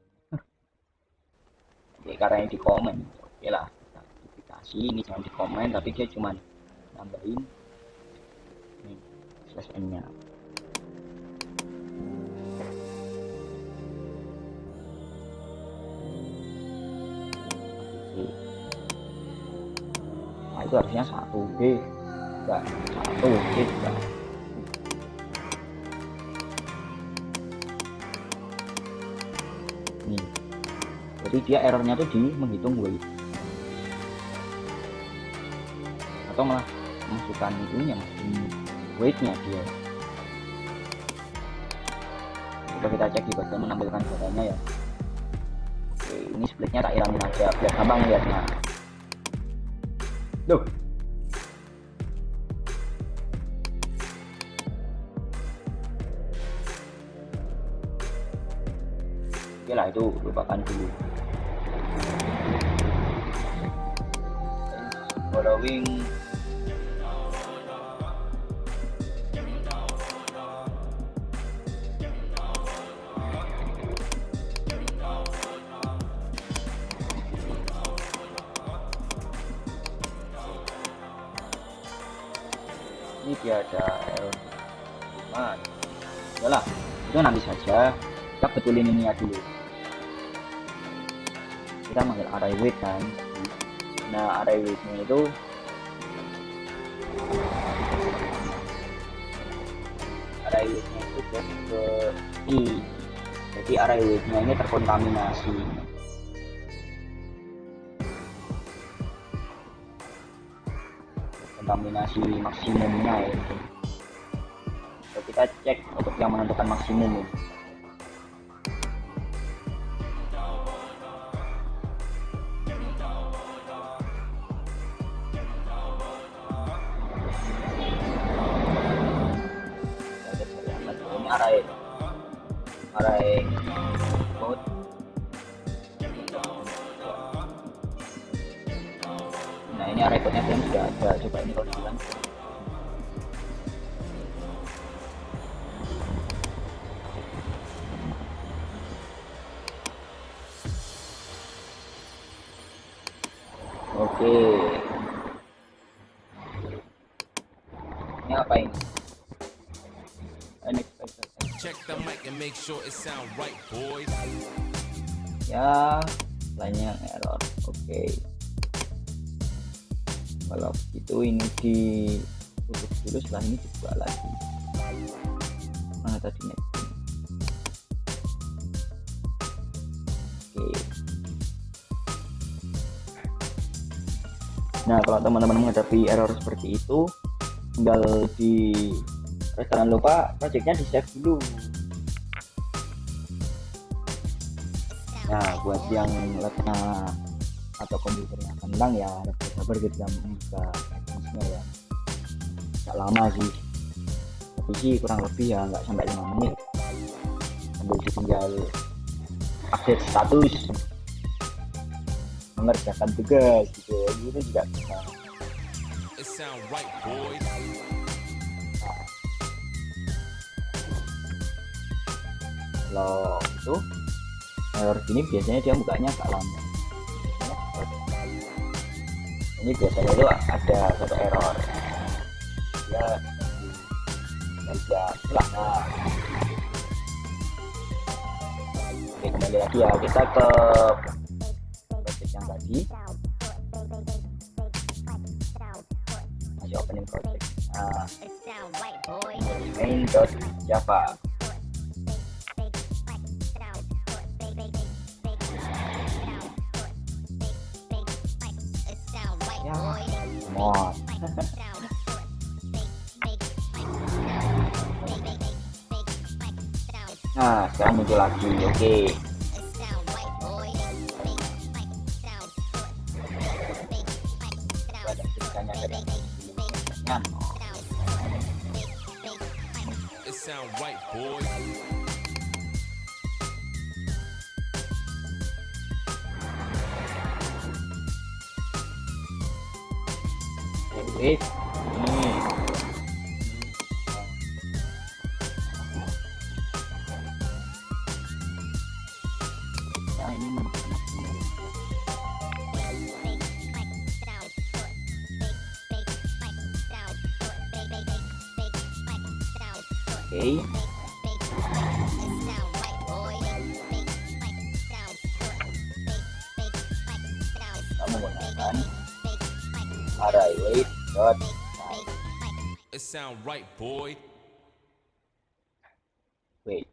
Oke, karena ini di komen. Oke lah, kita verifikasi. Ini jangan di komen, tapi dia cuma nambahin ini /n-nya. Nah, itu harusnya 1B, enggak 1B juga. Nih, jadi dia errornya tuh di menghitung weight atau malah masukkan itunya, weightnya dia. Coba kita cek di bagian menampilkan datanya ya. Oke, ini splitnya tak hilangin aja biar gampang lihatnya. Loh, oke lah, itu lupakan dulu. Following ini dia ada error. Nah, udahlah, itu nanti saja. Kita betulin ini ya dulu. Kita manggil array weight kan. Nah, array weight-nya itu ke I. Jadi array weight-nya ini terkontaminasi. Kontaminasi maksimumnya ya. So, kita cek untuk yang menentukan maksimum. Array code. Nah, ini array code-nya belum sudah ada. Coba ini kalau dibilang. Oke. Ini apa ini? Check the mic and make sure it sound right, boys. Ya, lainnya yang error. Oke. Kalau itu ini ditutup dulu, setelah ini dibuka lagi. Mana tadinya? Oke. Nah, kalau teman-teman menghadapi error seperti itu, tinggal jangan lupa projectnya di save dulu. Nah, buat yang laptopnya atau komputernya kentang ya, sabar ketika membuka adsense-nya ya, nggak lama sih, tapi sih kurang lebih ya nggak sampai 5 menit sambil ditinggal update status, mengerjakan tugas gitu, itu juga bisa. It sound right, boy. Kalau itu error gini biasanya dia bukanya agak lama. Ini biasanya itu ada satu error, dia tidak lama. Oke, kembali lagi ya, kita ke project yang tadi, masih opening project. Nah, main.java. Ya, mod. Nah, sekarang muncul lagi. Oke. Ada tulisannya ada nyan. It sound right, boy. Oke. Oke. Kamu menggunakan array wait dot type. It sound right, boy. Wait.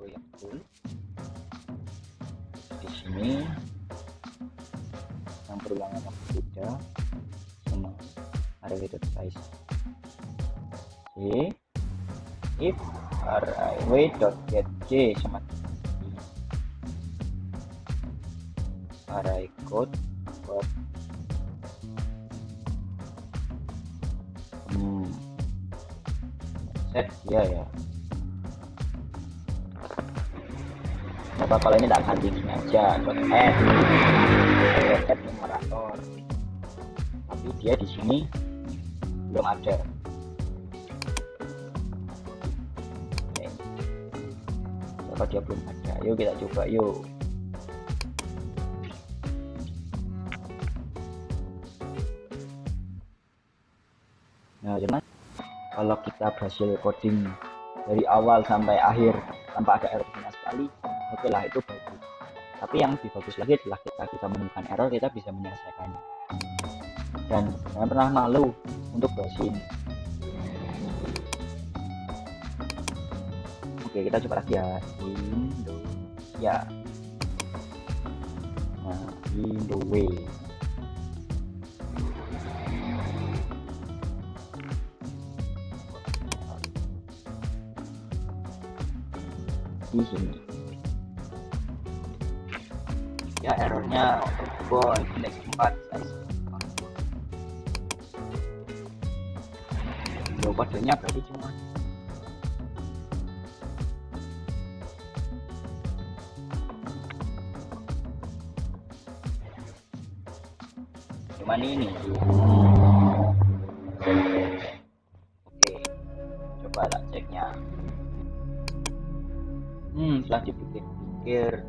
Oh ya betul. Di sini yang perulangan yang berbeda sama array wait dot size. Oke. If array wait dot get j sama array code dot set ya. Apa kalau ini tak ganti gini aja dot add numerator, tapi dia di sini belum ada. Oke. Apa dia belum ada? Yuk kita coba yuk. Nah, cuman kalau kita berhasil coding dari awal sampai akhir tanpa ada error sama sekali, oke lah, itu bagus. Tapi yang lebih bagus lagi adalah kita menemukan error, kita bisa menyelesaikannya. Dan jangan pernah malu untuk browsing. Oke, kita coba lagi ya. Windows ya. Nah, Windows. Di sini ya errornya boy index 4 size kodenya berarti cuman ini oke, coba tak ceknya. Setelah dipikir-pikir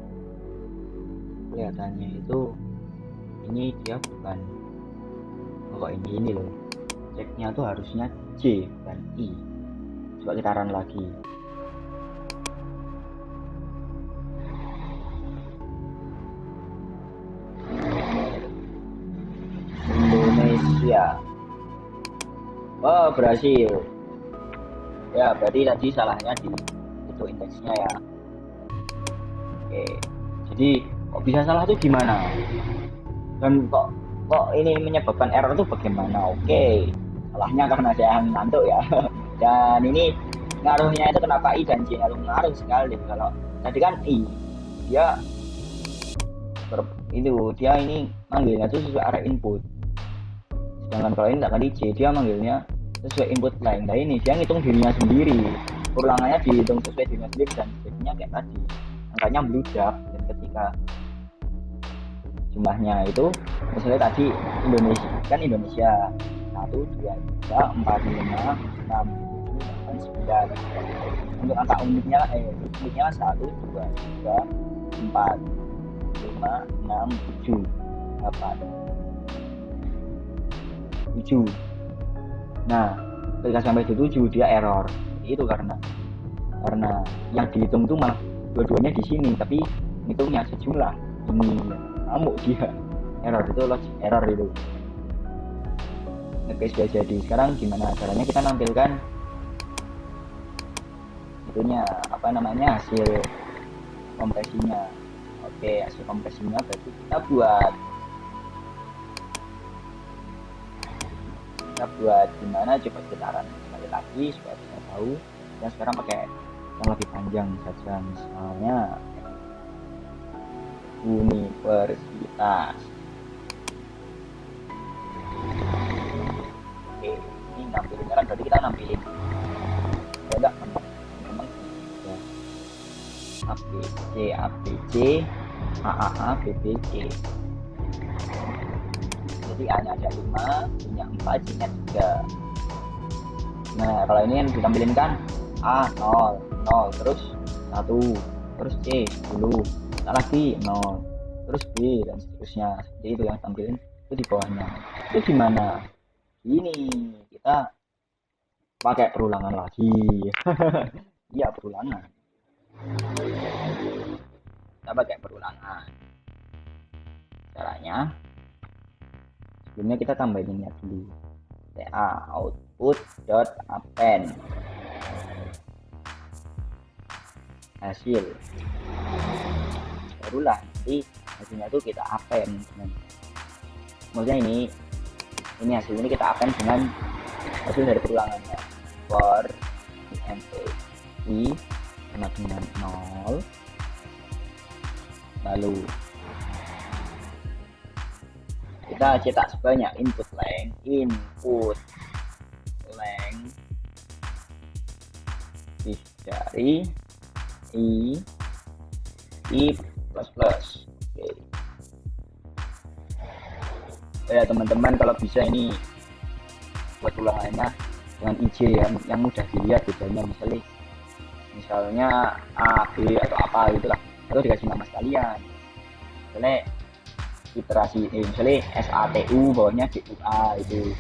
kelihatannya itu ini dia bukan, kok ini loh, ceknya tuh harusnya J bukan I. Coba kita run lagi. Indonesia. Oh, berhasil ya, berarti tadi salahnya di itu indeksnya ya. Oke, jadi kok bisa salah tuh gimana, dan kok ini menyebabkan error tuh bagaimana? Oke, salahnya karena saya ngantuk ya. Dan ini ngaruhnya itu kenapa I dan J ngaruh sekali. Kalau tadi kan I dia itu dia ini manggilnya tuh sesuai array input. Sedangkan kalau ini tadi C, dia manggilnya sesuai input line. Nah ini dia ngitung dirinya sendiri, ulangannya dihitung sesuai dirinya sendiri, dan jadinya kayak tadi angkanya bludak. Dan ketika jumlahnya itu misalnya tadi Indonesia 1 2 3 4 5 6 7 8 9. Untuk angka uniknya 1 2 3 4 5 6 7 8 7. Nah, ketika sampai di 7 dia error. Itu karena yang dihitung itu malah dua-duanya di sini, tapi hitungnya sejumlah ini. Ngamuk dia. Error itu logic error itu. Oke, sudah jadi. Sekarang gimana caranya kita nampilkan itunya hasil kompresinya. Oke, hasil kompresinya berarti kita buat gimana, coba kita run sekali lagi supaya kita tahu. Dan sekarang pakai yang lebih panjang saja, misalnya universitas. Oke, ini nampilinnya kan berarti kita nampilin ada teman-teman ya, ABC AAA BBC. Jadi A-nya ada 5, B-nya 4, C-nya 3. Nah, kalau ini yang ditampilin kan A 0, terus 1, terus C 10, lagi 0, terus B, dan seterusnya. Seperti itu yang tampilin itu di bawahnya. Itu gimana? Ini kita pakai perulangan lagi. Iya, perulangan. Kita pakai perulangan. Caranya sebelumnya kita tambahin ini dulu. TA output dot append hasil, barulah nanti hasilnya itu kita append. Maksudnya ini hasil ini kita append dengan hasil dari perulangannya. For i sama dengan 0, lalu kita cetak sebanyak input length dari i plus plus. Oke. Ya teman-teman, kalau bisa ini buat ulangannya dengan IJ yang mudah dilihat bedanya, misalnya A, B atau apa gitulah, atau dikasih nama sekalian. Misalnya iterasi misalnya SATU bawahnya DUA itu.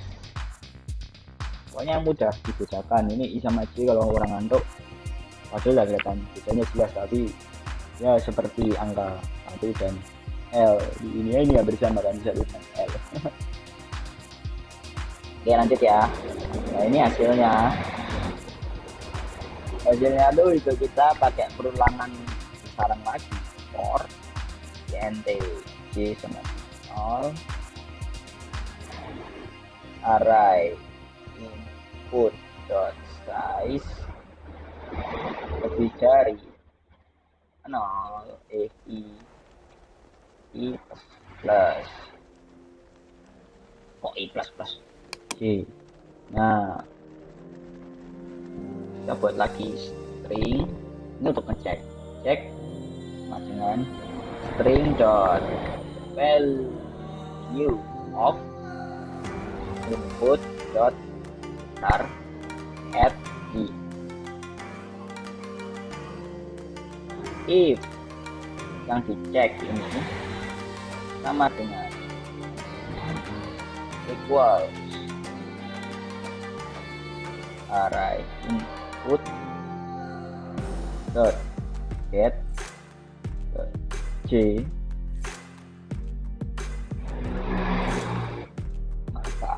Pokoknya mudah dibedakan. Ini I sama J kalau orang ngantuk padahal kelihatan bedanya jelas, tapi ya seperti angka 1 dan L di ini ya bersama kan, bisa tulisan L. Oke, lanjut ya. Nah, ini hasilnya tuh itu kita pakai perulangan besaran lagi. For int J sama 0 array input dot size lebih dari 0 i plus i plus plus J. Nah, kita buat lagi string ini untuk ngecek sama dengan string dot value of input dot char at i. If yang dicek ini sama dengan equals array input dot get J, maka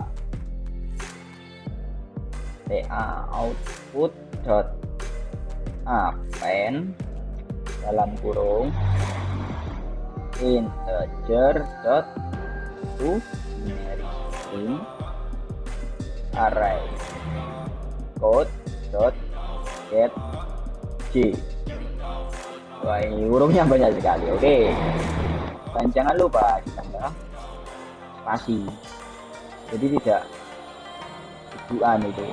TA output dot append dalam kurung integer dot to binary string array code dot get J. Wah, ini hurufnya banyak sekali. Oke. dan jangan lupa ditambah spasi, jadi tidak tujuan itu.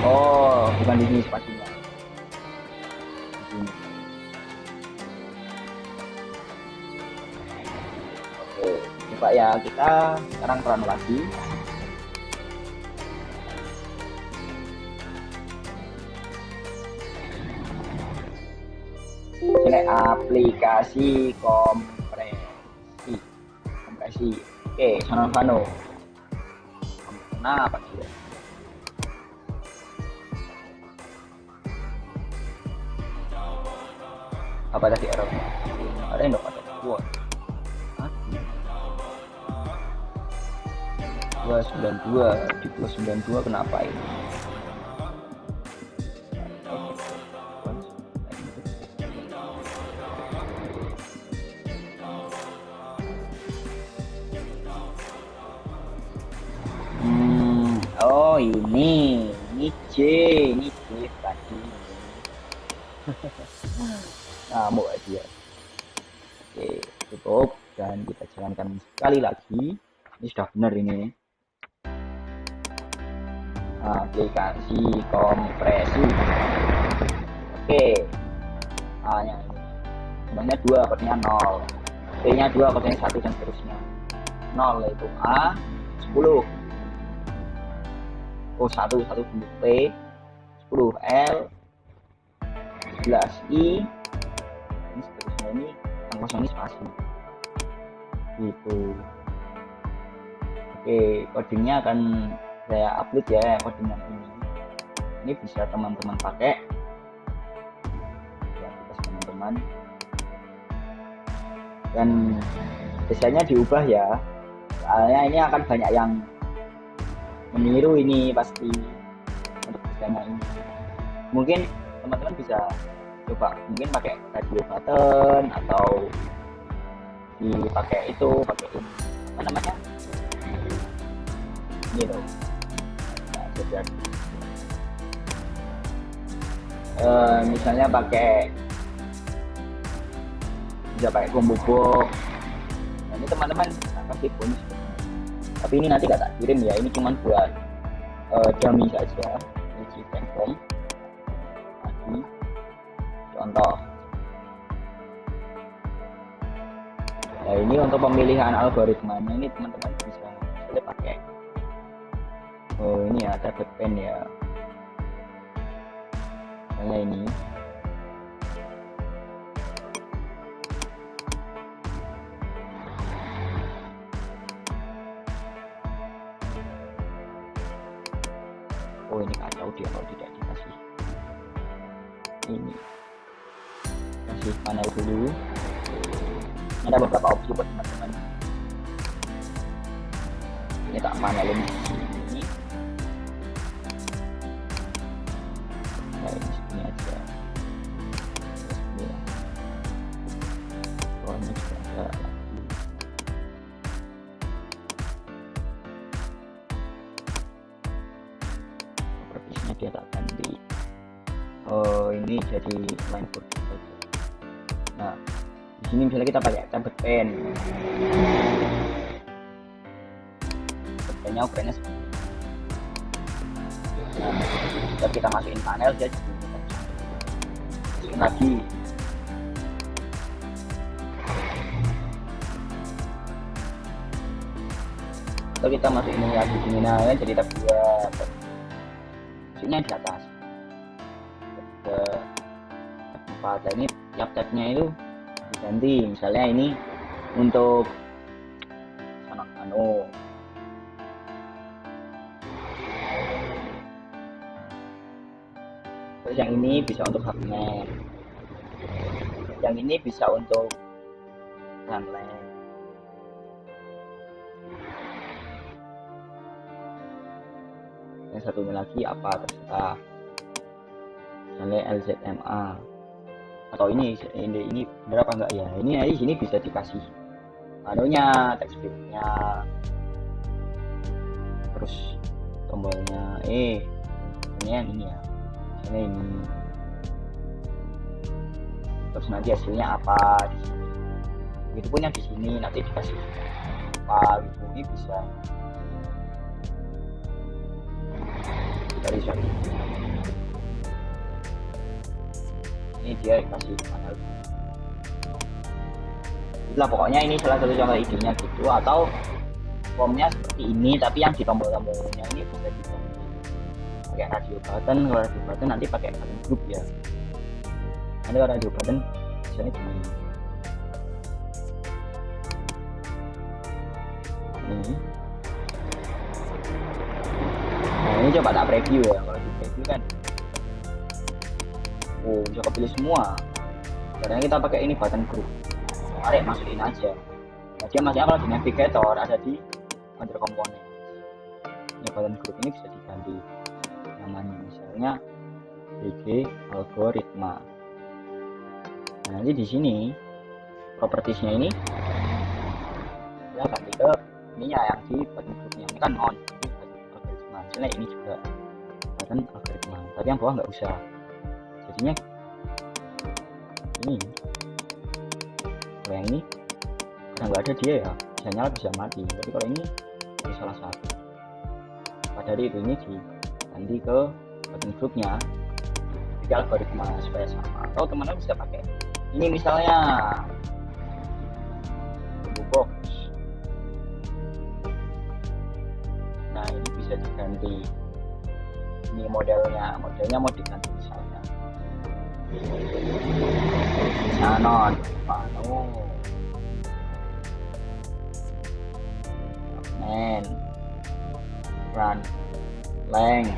Oh, bukan di sini spasinya, di sini. Oke, coba ya, kita sekarang run lagi. Ini aplikasi kompresi. Oke, Sonovano. Kenapa sih? Apa tadi error? Ada yang dapat buat 292 kenapa ini? Oh ini J tadi. Ngamuk aja. Oke, cukup dan kita jalankan sekali lagi. Ini sudah benar ini. Aplikasi kompresi. Oke. A-nya ini. Sebenarnya 2, kodenya 0. B-nya 2, kodenya 1 dan seterusnya. 0 itu A, 10. Oh, 1 bentuk P, 10 L, 11 I, ini seterusnya. Ini yang kosong ini spasi gitu. Oke, codingnya akan saya upload ya, codingan ini bisa teman-teman pakai ya, teman-teman, dan desainnya diubah ya, soalnya ini akan banyak yang meniru ini pasti untuk desainnya ini. Mungkin teman-teman bisa coba mungkin pakai radio button atau dipakai itu, pakai ini apa namanya ini loh. Nah, misalnya bisa pakai combo box. Nah, ini teman-teman kasih bonus, tapi ini nanti gak tak kirim ya, ini cuman buat dummy saja. Ini Gcom tadi contoh. Nah, ini untuk pemilihan algoritmanya ini teman-teman bisa pakai ini ya, ada pen ya, misalnya ini. Oh, ini kacau dia kalau tidak dikasih ini. Kasih panel dulu. Ada beberapa opsi buat teman-teman. Ini tak panelin ini. Nah, ini sini aja. Ini ya. Oh, ini juga ada lagi. Propertiesnya dia tak ganti. Oh, ini jadi line code saja. Nah, di sini misalnya kita pakai tablet pen. Pennya ukurannya seperti ini. Nah, setelah kita masukin panel, dia jadi masukin lagi. Kalau kita masukin ini lagi sini, nah ya, jadi tab 2. Maksudnya di atas. Tab 4. Nah, ini tiap tabnya itu diganti. Misalnya ini untuk Sonovano. Terus yang ini bisa untuk hubnet. Yang ini bisa untuk landline. Yang satunya lagi apa terserah. Misalnya LZMA. Atau ini benar apa enggak ya? Ini di sini bisa dikasih anunya, text fieldnya, terus tombolnya. Ini yang ini ya. Misalnya ini. Terus nanti hasilnya apa di sini. begitu pun yang di sini nanti dikasih apa gitu, ini bisa sorry ini dia kasih mana itulah pokoknya ini salah satu contoh idenya gitu. Atau formnya seperti ini tapi yang di tombol-tombolnya ini bisa ditombol pakai radio button. Kalau radio button nanti pakai button group ya, nanti kalau radio button misalnya gini ini. Nah ini coba tak preview ya, kalau di preview kan bisa kepilih semua karena kita pakai ini button group. Mari masukin aja. Nah dia masih kalau di navigator ada di control komponen. Ini button group ini bisa diganti namanya, misalnya BG algoritma. Nah, nanti di sini propertiesnya ini ya ganti ke ini ya, yang di button groupnya ini kan on, ini button algoritma. Misalnya ini juga button algoritma, tapi yang bawah nggak usah. Jadinya ini kalau yang ini karena nggak ada dia ya bisa nyala bisa mati, tapi kalau ini salah satu. Pada dari itu ini diganti ke button groupnya jadi algoritma supaya sama. Atau teman-teman bisa pakai ini misalnya box. Nah ini bisa diganti, ini modelnya mau diganti misalnya Canon men run length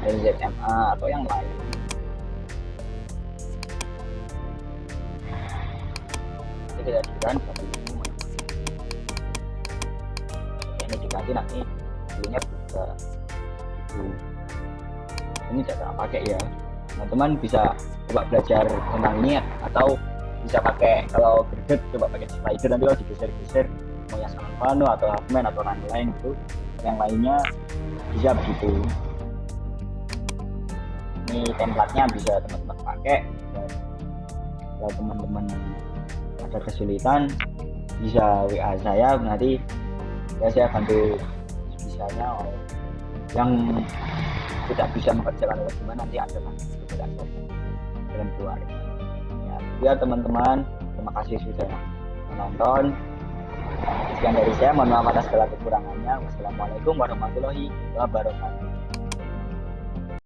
ZMA atau yang lain. Jadi kita run satu ini diganti nanti dulunya juga itu. Ini cara pakai ya, teman-teman bisa coba belajar tentang ini atau bisa pakai kalau greget coba pakai slider, nanti kalau digeser-geser mau yang Salvano atau Halfman atau lain itu yang lainnya bisa begitu. Ini templatenya bisa teman-teman pakai, dan kalau teman-teman ada kesulitan bisa WA saya, nanti saya bantu misalnya yang tidak bisa mengerjakan lewat gimana nanti ada dalam keluar ya teman-teman. Terima kasih sudah menonton. Sekian dari saya, mohon maaf atas segala kekurangannya. Wassalamualaikum warahmatullahi wabarakatuh.